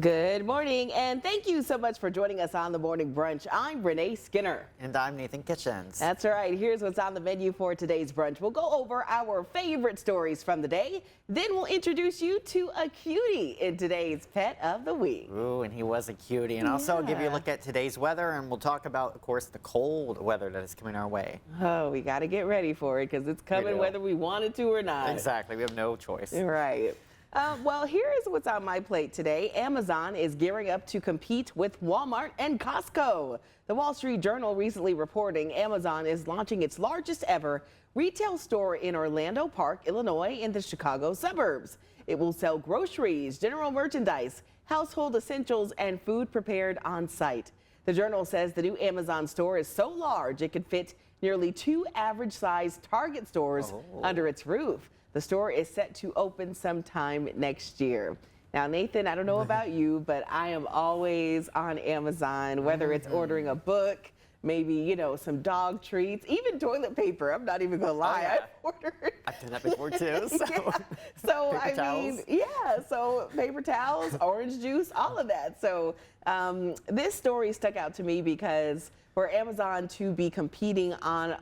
Good morning, and thank you so much for joining us on the Morning Brunch. I'm Renee Skinner. And I'm Nathan Kitchens. That's right. Here's what's on the menu for today's brunch. We'll go over our favorite stories from the day. Then we'll introduce you to a cutie in today's Pet of the Week. Ooh, and he was a cutie. And also I'll give you a Yeah. look at today's weather, and we'll talk about, of course, the cold weather that is coming our way. Oh, we got to get ready for it because it's coming do. whether we want it to or not. Exactly. We have no choice. Right. Well, here is what's on my plate today. Amazon is gearing up to compete with Walmart and Costco. The Wall Street Journal recently reporting Amazon is launching its largest ever retail store in Orlando Park, Illinois, in the Chicago suburbs. It will sell groceries, general merchandise, household essentials, and food prepared on site. The Journal says the new Amazon store is so large it could fit nearly 2 average-sized Target stores under its roof. The store is set to open sometime next year. Now, Nathan, I don't know about you, but I am always on Amazon, whether it's ordering a book, maybe, you know, some dog treats, even toilet paper. I'm not even gonna lie. yeah. I've ordered. I've done that before too. So, Yeah. So Paper I mean, towels. yeah, so paper towels, orange juice, all of that. So this story stuck out to me because for Amazon to be competing on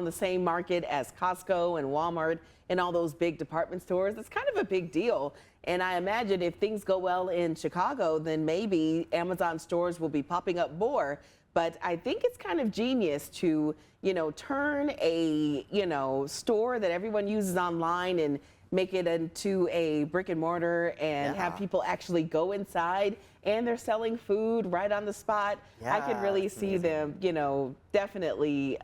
the same market as Costco and Walmart and all those big department stores, it's kind of a big deal. And I imagine if things go well in Chicago, then maybe Amazon stores will be popping up more. But I think it's kind of genius to, you know, turn a, you know, store that everyone uses online and make it into a brick and mortar and have people actually go inside, and they're selling food right on the spot. I can really it's see them, you know, definitely,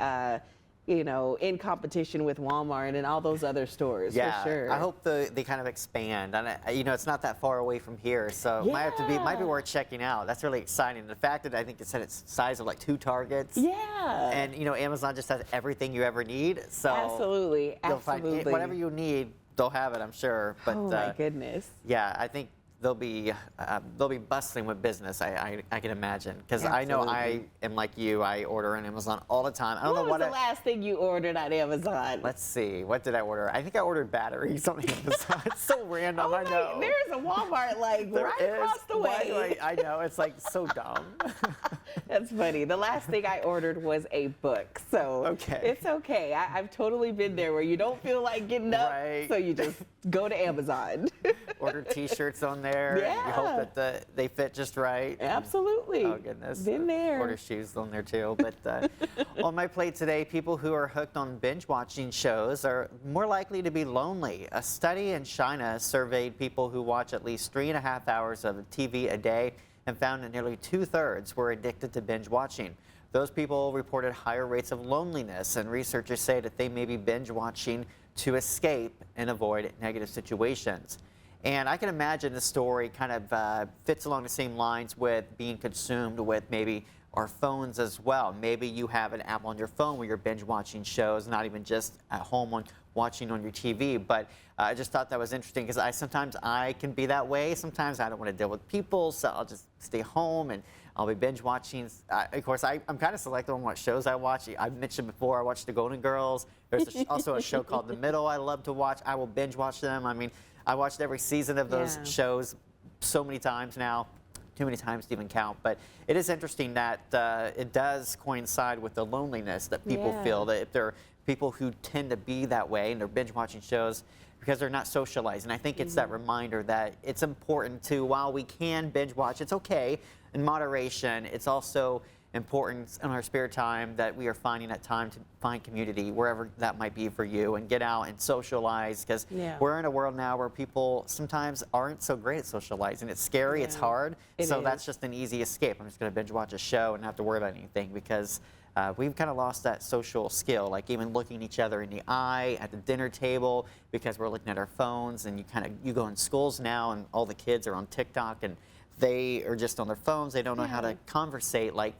you know, in competition with Walmart and all those other stores, for sure. I hope they kind of expand. And you know, it's not that far away from here, so it might be worth checking out. That's really exciting. The fact that I think it said it's size of like 2 Targets. Yeah. And you know, Amazon just has everything you ever need. So Absolutely. you'll find whatever you need, they'll have it, I'm sure. But Oh my goodness. yeah, I think they'll be bustling with business. I can imagine, because I know I am like you. I order on Amazon all the time. I don't know What was the last thing you ordered on Amazon? Let's see. What did I order? I think I ordered batteries on Amazon. It's so random. Oh I know. my, there's a Walmart like There right is. across the way. I know. It's like so dumb. That's funny. The last thing I ordered was a book, so Okay. it's okay. I've totally been there where you don't feel like getting up, Right. so you just go to Amazon. Order T-shirts on there. Yeah. You hope that they fit just right. Absolutely. Oh goodness. Been there. Order shoes on there too. But on my plate today, people who are hooked on binge watching shows are more likely to be lonely. A study in China surveyed people who watch at least 3.5 hours of TV a day and found that nearly 2/3 were addicted to binge watching. Those people reported higher rates of loneliness, and researchers say that they may be binge watching to escape and avoid negative situations. And I can imagine the story kind of fits along the same lines with being consumed with maybe our phones as well. Maybe you have an app on your phone where you're binge watching shows, not even just at home watching on your TV. But I just thought that was interesting because sometimes I can be that way. Sometimes I don't want to deal with people, so I'll just stay home and I'll be binge watching. Of course, I'm kind of selective on what shows I watch. I mentioned before I watched The Golden Girls. There's also a show called The Middle I love to watch. I will binge watch them. I mean, I watched every season of those shows so many times now. Too many times to even count. But it is interesting that it does coincide with the loneliness that people feel, that if there are people who tend to be that way and they're binge watching shows because they're not socialized. And I think it's that reminder that it's important to, while we can binge watch, it's okay in moderation. It's also important in our spare time that we are finding that time to find community wherever that might be for you and get out and socialize, because we're in a world now where people sometimes aren't so great at socializing. It's scary, it's hard, so that's just an easy escape. I'm just going to binge watch a show and not have to worry about anything, because we've kind of lost that social skill, like even looking each other in the eye at the dinner table, because we're looking at our phones. And you go in schools now and all the kids are on TikTok and they are just on their phones. They don't know how to conversate like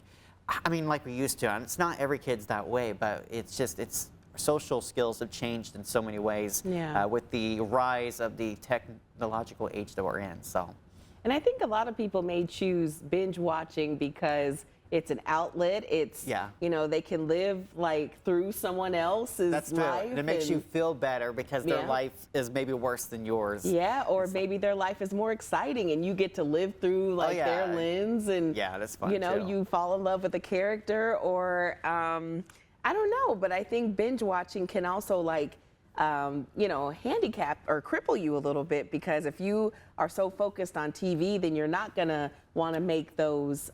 we used to. And it's not every kid's that way, but it's social skills have changed in so many ways with the rise of the technological age that we're in. So And I think a lot of people may choose binge watching because it's an outlet. It's, Yeah. you know, they can live like through someone else's That's true. life. And it makes you feel better because their Yeah. life is maybe worse than yours. Yeah, or maybe their life is more exciting and you get to live through like their yeah. lens, and Yeah, that's fun, you know, too. you fall in love with the character, or I don't know, but I think binge watching can also like you know, handicap or cripple you a little bit, because if you are so focused on TV, then you're not gonna want to make those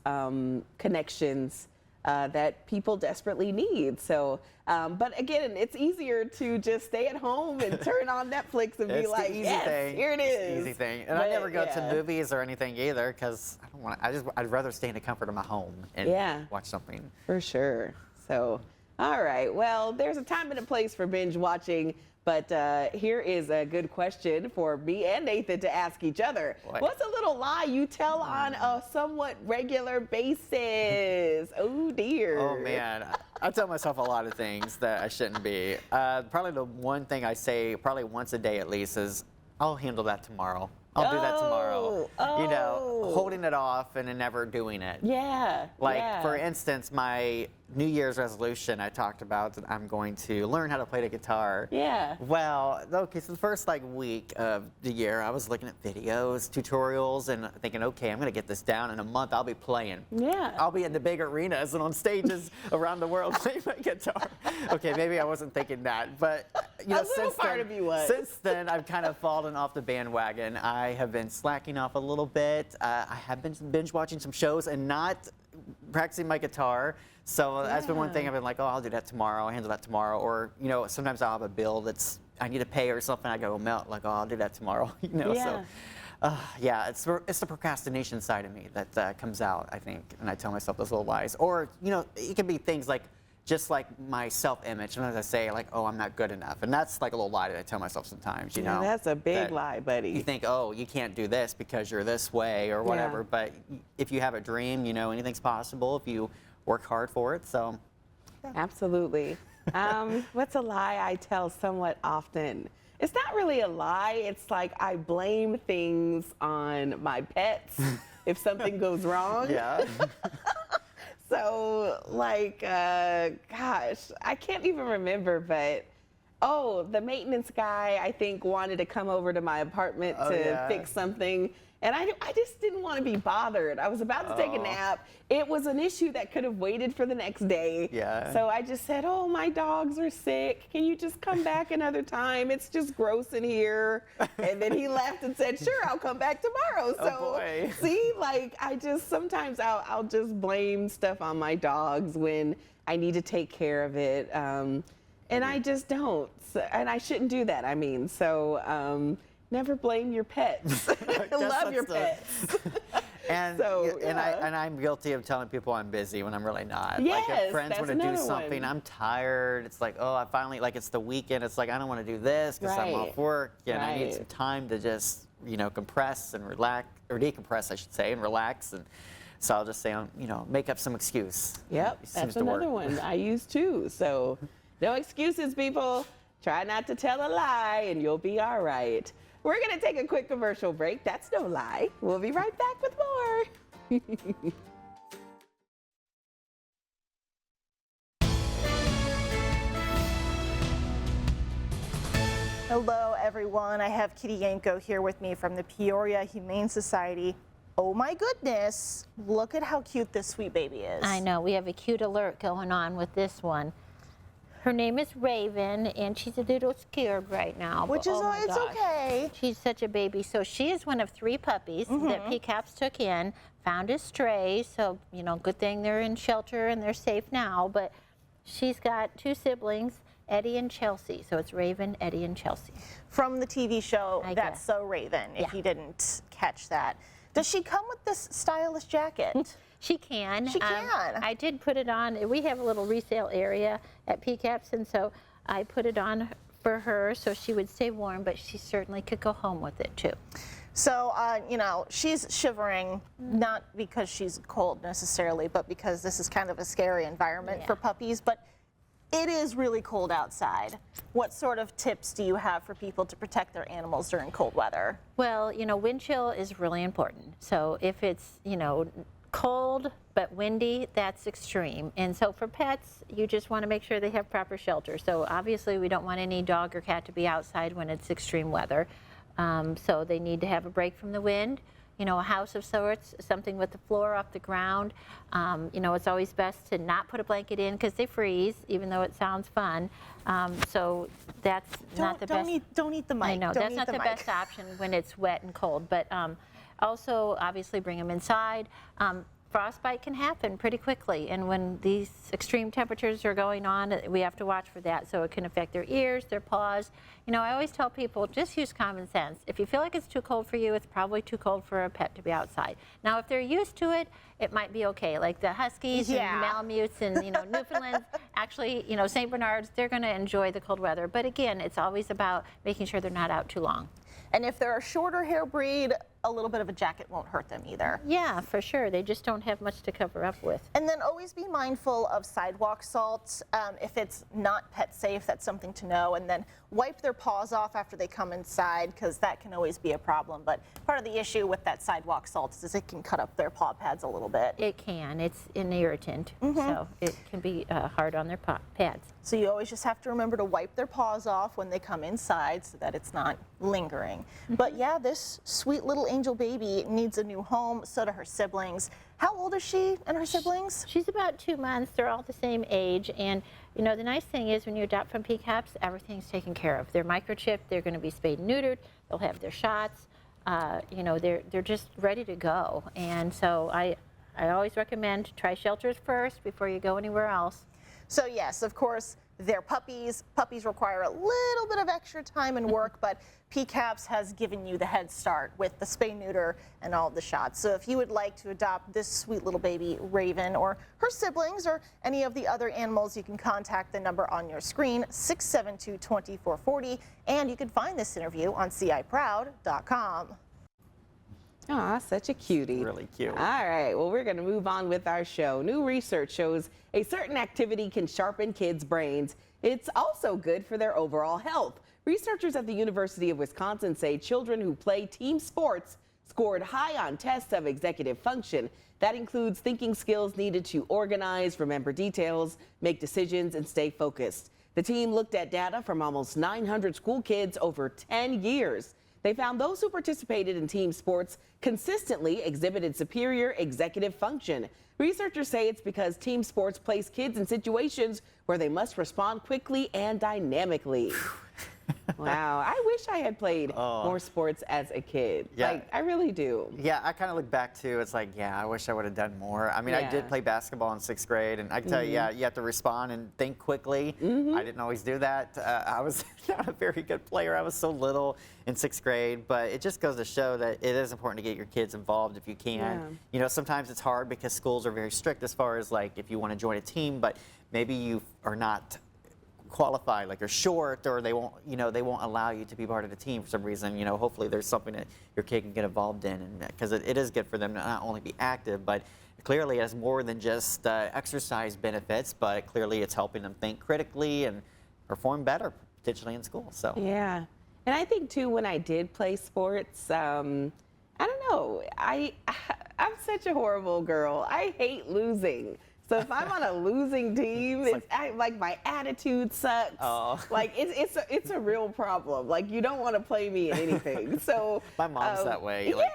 connections that people desperately need. So, but again, it's easier to just stay at home and turn on Netflix and be It's like, the easy yes, thing. here it It's is. the easy thing. And I But, never go yeah. to movies or anything either because I don't want to. I'd rather stay in the comfort of my home and Yeah. watch something. For sure. So, all right. Well, there's a time and a place for binge watching, but here is a good question for me and Nathan to ask each other. Boy. What's a little lie you tell on a somewhat regular basis? Oh, dear. Oh man, I tell myself a lot of things that I shouldn't be. Probably the one thing I say, probably once a day at least, is I'll handle that tomorrow. I'll do that tomorrow. You know, holding it off and then never doing it. Yeah. Like, yeah. for instance, my New Year's resolution, I talked about that I'm going to learn how to play the guitar. Yeah. Well, okay, so the first like week of the year, I was looking at videos, tutorials, and thinking, okay, I'm going to get this down. In a month, I'll be playing. Yeah. I'll be in the big arenas and on stages around the world playing my guitar. Okay, maybe I wasn't thinking that, but you know, A little part of you was. since then, I've kind of fallen off the bandwagon. I have been slacking off a little bit. I have been binge watching some shows and not practicing my guitar. So that's been one thing I've been like, oh, I'll do that tomorrow. I'll handle that tomorrow. Or, you know, sometimes I'll have a bill that's I need to pay or something. I go melt like, oh, I'll do that tomorrow. You know, Yeah. so yeah, it's the procrastination side of me that comes out, I think, and I tell myself those little lies. Or, you know, it can be things like just like my self-image. Sometimes I say like, oh, I'm not good enough, and that's like a little lie that I tell myself sometimes. You Yeah, know, that's a big that lie, buddy. You think, oh, you can't do this because you're this way or whatever. Yeah. But if you have a dream, you know, anything's possible if you work hard for it. So. Absolutely. What's a lie I tell somewhat often? It's not really a lie. It's like I blame things on my pets if something goes wrong. Yeah. So, like, gosh, I can't even remember, but oh, the maintenance guy, I think, wanted to come over to my apartment Oh, to yeah. fix something. And I just didn't want to be bothered. I was about to take a Oh. nap. It was an issue that could have waited for the next day. Yeah. So I just said, oh, my dogs are sick. Can you just come back another time? It's just gross in here. And then he left and said, sure, I'll come back tomorrow. Oh, So boy. see, like, sometimes I'll just blame stuff on my dogs when I need to take care of it. And I just don't. And I shouldn't do that, I mean. So never blame your pets. Love your pets. And So, and yeah. I'm guilty of telling people I'm busy when I'm really not. Like Yes, if friends that's want to do another something, one. I'm tired. It's like, oh, I finally like it's the weekend. It's like I don't want to do this because I'm Right. off work and I need Right. some time to just compress and relax or decompress, I should say, and relax. And so I'll just say, make up some excuse. Yep, It seems that's to work. another one I use too. So no excuses, people. Try not to tell a lie and you'll be all right. We're going to take a quick commercial break. That's no lie. We'll be right back with more. Hello, everyone. I have Kitty Yanko here with me from the Peoria Humane Society. Oh my goodness, look at how cute this sweet baby is. I know, we have a cute alert going on with this one. Her name is Raven, and she's a little scared right now. Which but is, oh my it's gosh. okay. She's such a baby. So she is one of 3 puppies that PCAPS took in, found as strays. So, good thing they're in shelter and they're safe now. But she's got 2 siblings, Eddie and Chelsea. So it's Raven, Eddie, and Chelsea. From the TV show, I That's guess. So Raven, if Yeah. you didn't catch that. Does she come with this stylish jacket? She can. She can. I did put it on. We have a little resale area at PCAPS, and so I put it on for her so she would stay warm, but she certainly could go home with it too. So, she's shivering, not because she's cold necessarily, but because this is kind of a scary environment Yeah. for puppies. But it is really cold outside. What sort of tips do you have for people to protect their animals during cold weather? Well, wind chill is really important. So if it's, cold but windy, that's extreme. And so for pets, you just want to make sure they have proper shelter. So obviously we don't want any dog or cat to be outside when it's extreme weather. So they need to have a break from the wind. A house of sorts, something with the floor off the ground. It's always best to not put a blanket in because they freeze, even though it sounds fun. So that's not the best. Don't eat the mic. I know, Don't that's eat not the mic. best option when it's wet and cold. But also, obviously, bring them inside. Frostbite can happen pretty quickly, and when these extreme temperatures are going on, we have to watch for that. So it can affect their ears, their paws. I always tell people, just use common sense. If you feel like it's too cold for you, it's probably too cold for a pet to be outside. Now, if they're used to it, it might be okay. Like the Huskies and the Malamutes and Newfoundlands, actually, St. Bernards, they're going to enjoy the cold weather. But again, it's always about making sure they're not out too long. And if they're a shorter hair breed, a little bit of a jacket won't hurt them either. Yeah, for sure. They just don't have much to cover up with. And then always be mindful of sidewalk salt. If it's not pet safe, that's something to know. And then wipe their paws off after they come inside, because that can always be a problem. But part of the issue with that sidewalk salt is it can cut up their paw pads a little bit. It can. It's an irritant, so it can be hard on their pads. So you always just have to remember to wipe their paws off when they come inside so that it's not lingering. But yeah, this sweet little angel baby needs a new home, so do her siblings. How old is she and her siblings? She's about 2 months. They're all the same age. And, the nice thing is when you adopt from PCAPS, everything's taken care of. They're microchipped. They're going to be spayed and neutered. They'll have their shots. They're just ready to go. And so I always recommend try shelters first before you go anywhere else. So yes, of course, they're puppies. Puppies require a little bit of extra time and work, but PCAPS has given you the head start with the spay neuter and all of the shots. So if you would like to adopt this sweet little baby Raven or her siblings or any of the other animals, you can contact the number on your screen, 672-2440, and you can find this interview on ciproud.com. Aw, such a cutie. Really cute. All right, well, we're going to move on with our show. New research shows a certain activity can sharpen kids' brains. It's also good for their overall health. Researchers at the University of Wisconsin say children who play team sports scored high on tests of executive function. That includes thinking skills needed to organize, remember details, make decisions, and stay focused. The team looked at data from almost 900 school kids over 10 years. They found those who participated in team sports consistently exhibited superior executive function. Researchers say it's because team sports place kids in situations where they must respond quickly and dynamically. Wow, I wish I had played more sports as a kid. Yeah. Like, I really do. Yeah, I kind of look back to, it's like, yeah, I wish I would have done more. I mean, I did play basketball in 6th grade, and I can tell you, yeah, you have to respond and think quickly. I didn't always do that. I was not a very good player. I was so little in 6th grade, but it just goes to show that it is important to get your kids involved if you can. Sometimes it's hard because schools are very strict as far as, like, if you want to join a team, but maybe you are not qualified, like you're short, or they won't allow you to be part of the team for some reason. Hopefully there's something that your kid can get involved in, and because it is good for them to not only be active, but clearly it has more than just exercise benefits, but clearly it's helping them think critically and perform better potentially in school. So yeah, and I think too, when I did play sports, I don't know, I'm such a horrible girl. I hate losing. So if I'm on a losing team, like my attitude sucks. Like it's a real problem. Like you don't want to play me in anything. So my mom's that way. Like,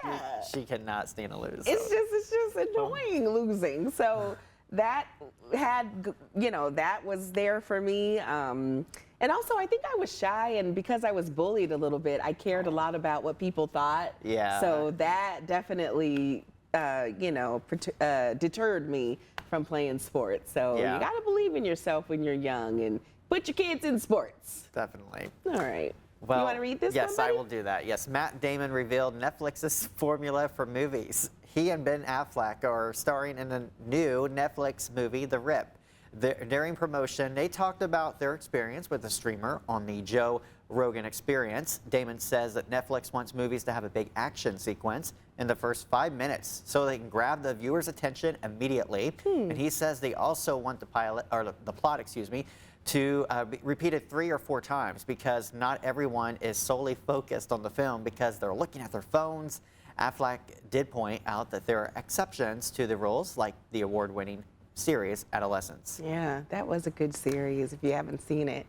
she cannot stand to lose. So. It's just annoying losing. So that that was there for me. And also I think I was shy, and because I was bullied a little bit, I cared a lot about what people thought. Yeah. So that definitely deterred me from playing sports. So you got to believe in yourself when you're young and put your kids in sports. Definitely. All right. Well, you want to read this Yes, one, I will do that. Yes, Matt Damon revealed Netflix's formula for movies. He and Ben Affleck are starring in a new Netflix movie, The Rip. During promotion, they talked about their experience with the streamer on the Joe Rogan Experience. Damon says that Netflix wants movies to have a big action sequence in the first 5 minutes so they can grab the viewer's attention immediately. And he says they also want the plot, to be repeated 3 or 4 times because not everyone is solely focused on the film because they're looking at their phones. Affleck did point out that there are exceptions to the rules, like the award-winning series Adolescence. Yeah, that was a good series if you haven't seen it.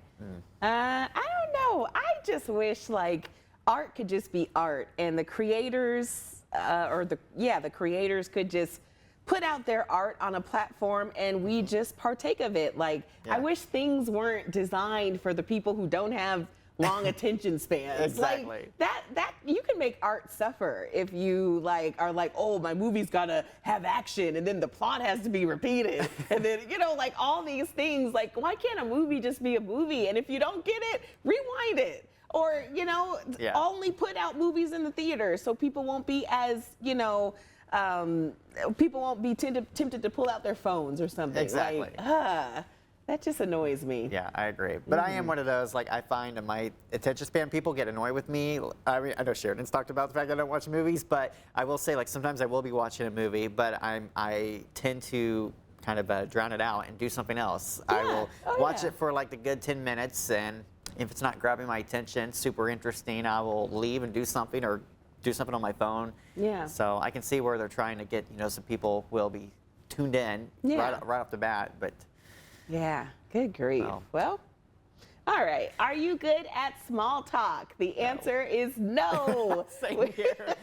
I don't know. I just wish like art could just be art and the creators the creators could just put out their art on a platform and we just partake of it. Like I wish things weren't designed for the people who don't have long attention spans. Exactly. Like, that you can make art suffer if you like are like, oh, my movie's gotta have action and then the plot has to be repeated and then like all these things. Like, why can't a movie just be a movie? And if you don't get it, rewind it. Or only put out movies in the theater so people won't be as people won't be tempted to pull out their phones or something. Exactly. Like, that just annoys me. Yeah, I agree. But I am one of those, like, I find in my attention span, people get annoyed with me. I mean, I know Sheridan's talked about the fact that I don't watch movies, but I will say, like, sometimes I will be watching a movie, but I tend to kind of drown it out and do something else. Yeah. I will watch it for, like, the good 10 minutes, and if it's not grabbing my attention, super interesting, I will leave and do something or do something on my phone. Yeah. So I can see where they're trying to get, some people will be tuned in right off the bat, but... Yeah, good grief. Well, all right. Are you good at small talk? The answer is no. Same here.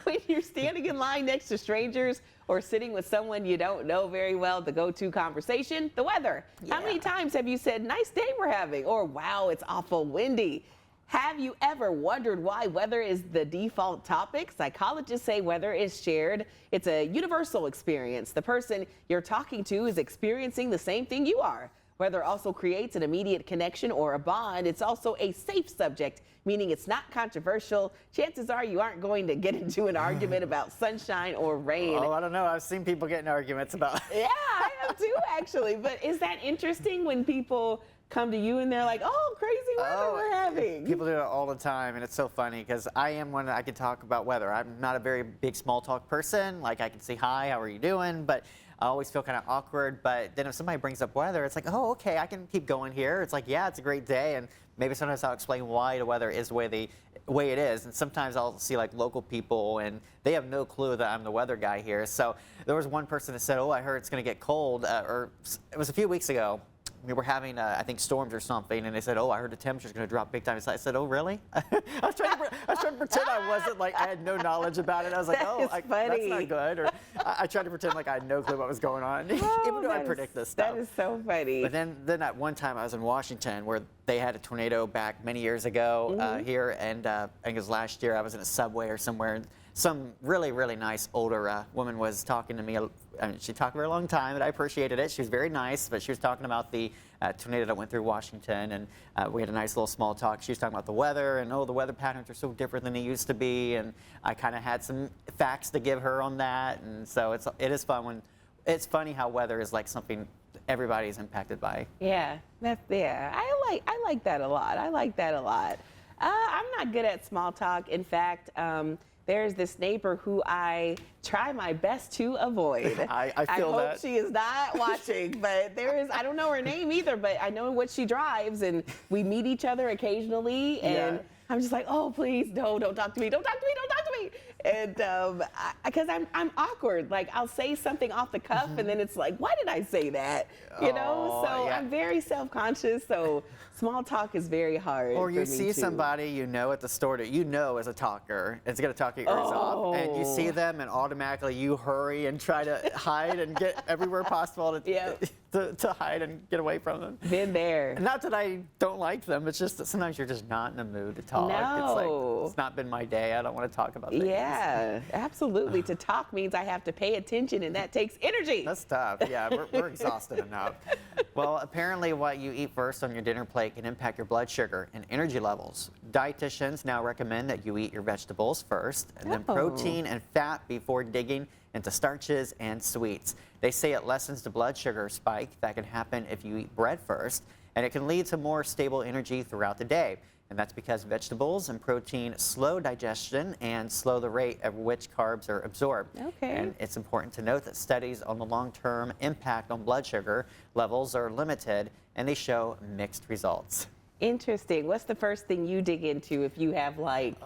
When you're standing in line next to strangers or sitting with someone you don't know very well, the go-to conversation, the weather. How many times have you said, nice day we're having? Or, wow, it's awful windy. Have you ever wondered why weather is the default topic? Psychologists say weather is shared. It's a universal experience. The person you're talking to is experiencing the same thing you are. Weather also creates an immediate connection or a bond. It's also a safe subject, meaning it's not controversial. Chances are you aren't going to get into an argument about sunshine or rain. Oh, I don't know. I've seen people get in arguments about... Yeah, I have too, actually. But is that interesting when people come to you and they're like, oh, crazy weather we're having? People do it all the time, and it's so funny because I am one that I can talk about weather. I'm not a very big small talk person. Like, I can say, hi, how are you doing? But I always feel kind of awkward. But then if somebody brings up weather, it's like, oh, okay, I can keep going here. It's like, yeah, it's a great day. And maybe sometimes I'll explain why the weather is the way it is. And sometimes I'll see like local people and they have no clue that I'm the weather guy here. So there was one person that said, oh, I heard it's going to get cold. Or it was a few weeks ago. We were having, I think, storms or something, and they said, oh, I heard the temperature's going to drop big time. So I said, oh, really? I was trying to pretend I wasn't, like, I had no knowledge about it. I was like, that's not good. Or I tried to pretend like I had no clue what was going on, even though I predict this stuff. That is so funny. But then at one time I was in Washington where they had a tornado back many years ago here, and I think it was last year. I was in a subway or somewhere, and some really, really nice older woman was talking to me. I mean, she talked for a long time, and I appreciated it. She was very nice, but she was talking about the tornado that went through Washington, and we had a nice little small talk. She was talking about the weather, and the weather patterns are so different than they used to be, and I kind of had some facts to give her on that, and so it is fun when it's funny how weather is like something everybody's impacted by. Yeah, I like that a lot. I like that a lot. I'm not good at small talk. In fact, there's this neighbor who I try my best to avoid. I feel that. I hope she is not watching, but I don't know her name either, but I know what she drives, and we meet each other occasionally, and I'm just like, oh, please, no, don't talk to me, don't talk to me, don't talk to me. And because I'm awkward, like I'll say something off the cuff, and then it's like, why did I say that? So I'm very self-conscious, so small talk is very hard. Or you for me see too. somebody at the store that is a talker, it's going to talk your ears off, and you see them and automatically you hurry and try to hide and get everywhere possible to hide and get away from them. Been there. Not that I don't like them, it's just that sometimes you're just not in the mood to talk. No. It's like, it's not been my day, I don't want to talk about things. Yeah, absolutely. To talk means I have to pay attention, and that takes energy. That's tough. Yeah, we're exhausted enough. Well, apparently what you eat first on your dinner plate can impact your blood sugar and energy levels. Dietitians now recommend that you eat your vegetables first, and then protein and fat before digging into starches and sweets. They say it lessens the blood sugar spike that can happen if you eat bread first, and it can lead to more stable energy throughout the day. And that's because vegetables and protein slow digestion and slow the rate at which carbs are absorbed. Okay. And it's important to note that studies on the long-term impact on blood sugar levels are limited, and they show mixed results. Interesting. What's the first thing you dig into if you have like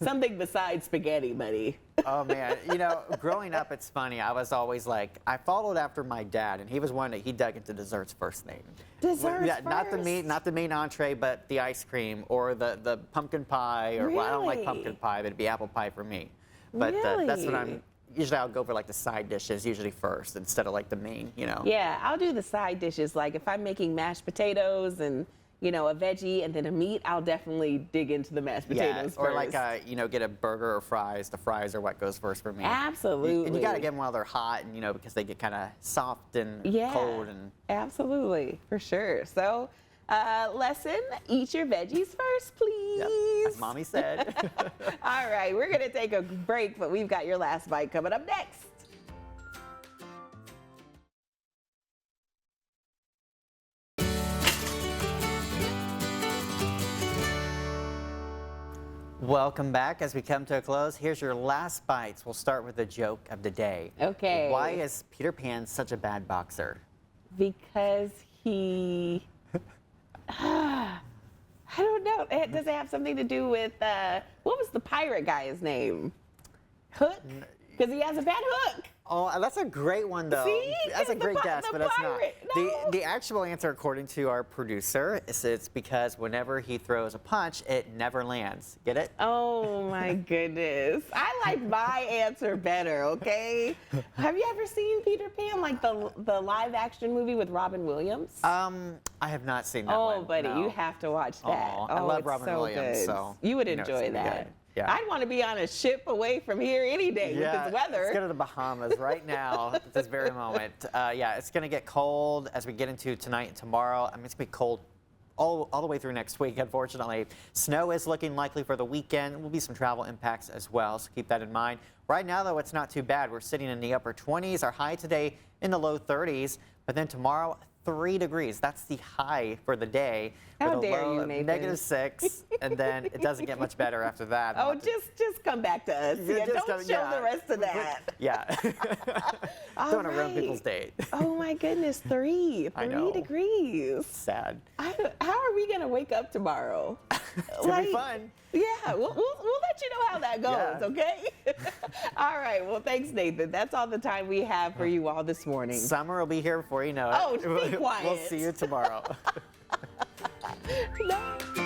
something besides spaghetti, buddy? Oh man, you know, growing up, it's funny. I was always like, I followed after my dad, and he was one that he dug into desserts first thing. Desserts Yeah, not the first? meat, not the main entree, but the ice cream or the pumpkin pie. Or well, I don't like Really? pumpkin pie, but it'd be apple pie for me. But that's what Really? usually I'll go for like the side dishes usually first instead of like the main. You know. Yeah, I'll do the side dishes. Like if I'm making mashed potatoes and, you know, a veggie and then a meat, I'll definitely dig into the mashed potatoes or first. like you know, get a burger or fries. The fries are what goes first for me. Absolutely. And you gotta get them while they're hot, and you know, because they get kind of soft and Yeah, cold and. absolutely, for sure. So, lesson, eat your veggies first, please. Yep, as mommy said. All right, we're gonna take a break, but we've got your last bite coming up next. Welcome back. As we come to a close, here's your last bites. We'll start with the joke of the day. Okay. Why is Peter Pan such a bad boxer? Because he, I don't know. Does it have something to do with, what was the pirate guy's name? Hook? Because he has a bad hook. Oh, that's a great one, though. See? That's a The great pi- guess, the but it's not. pirate. No. The actual answer, according to our producer, is it's because whenever he throws a punch, it never lands. Get it? Oh my goodness. I like my answer better, okay? Have you ever seen Peter Pan, like the live action movie with Robin Williams? I have not seen that one. Oh, buddy, no. you have to watch that. Oh, I love it's Robin so Williams, good. so You would you know it's enjoy gonna be that. good. Yeah. I'd want to be on a ship away from here any day with this weather. Let's go to the Bahamas right now at this very moment. Yeah, it's going to get cold as we get into tonight and tomorrow. I mean, it's going to be cold all the way through next week, unfortunately. Snow is looking likely for the weekend. Will be some travel impacts as well, so keep that in mind. Right now, though, it's not too bad. We're sitting in the upper 20s. Our high today in the low 30s, but then tomorrow, 3 degrees. That's the high for the day. How with a dare low you, of Nathan. -6, and then it doesn't get much better after that. Oh, just come back to us. Yeah, just don't show the rest of that. Yeah. All Don't want to ruin right. people's date. Oh my goodness, 3 I know. degrees. Sad. How are we gonna wake up tomorrow? It's going to be fun. Yeah, we'll let you know how that goes, Yeah. okay? All right, well, thanks, Nathan. That's all the time we have for you all this morning. Summer will be here before you know it. Oh, be quiet. We'll see you tomorrow. No.